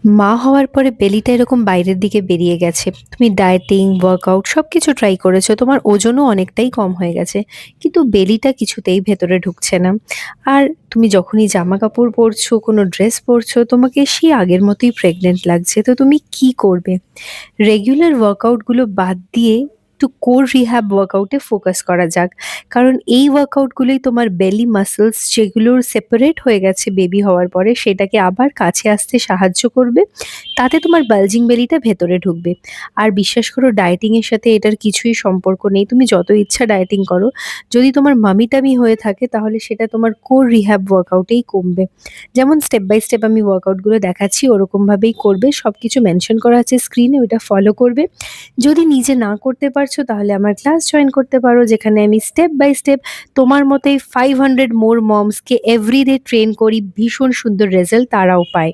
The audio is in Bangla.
মা হওয়ার পরে বেলিটা এরকম বাইরের দিকে বেরিয়ে গেছে। তুমি ডায়েটিং, ওয়ার্কআউট সবকিছু ট্রাই করেছো। তোমার ওজনও অনেকটাই কম হয়ে গেছে। কিন্তু বেলিটা কিছুতেই ভেতরে ঢুকছে না। আর তুমি যখনই জামাকাপড় পরছো, কোনো ড্রেস পরছো, তোমাকে সেই আগের মতোই প্রেগনেন্ট লাগছে। তো তুমি কি করবে? রেগুলার ওয়ার্কআউটগুলো বাদ দিয়ে একটু কোর রিহ্যাব ওয়ার্কআউটে ফোকাস করা যাক। কারণ এই ওয়ার্কআউটগুলোই তোমার বেলি মাসলস যেগুলোর সেপারেট হয়ে গেছে বেবি হওয়ার পরে সেটাকে আবার কাছে আসতে সাহায্য করবে। তাতে তোমার বালজিং বেলিটা ভেতরে ঢুকবে। আর বিশ্বাস করো ডায়েটিং এর সাথে এটার কিছুই সম্পর্ক নেই। তুমি যত ইচ্ছা ডায়েটিং করো। যদি তোমার মামি-টামি হয়ে থাকে তাহলে সেটা তোমার কোর রিহ্যাব ওয়ার্কআউটেই কমবে। যেমন স্টেপ বাই স্টেপ আমি ওয়ার্কআউটগুলো দেখাচ্ছি ওরকমভাবেই করবে। সবকিছু মেনশন করা আছে স্ক্রিনে, ওইটা ফলো করবে। যদি নিজে না করতে পারছো তাহলে আমার ক্লাস জয়েন করতে পারো, যেখানে আমি স্টেপ বাই স্টেপ তোমার মতোই 500 মোর মমস কে এভরিডে ট্রেন করি, ভীষণ সুন্দর রেজাল্ট তারাও পায়।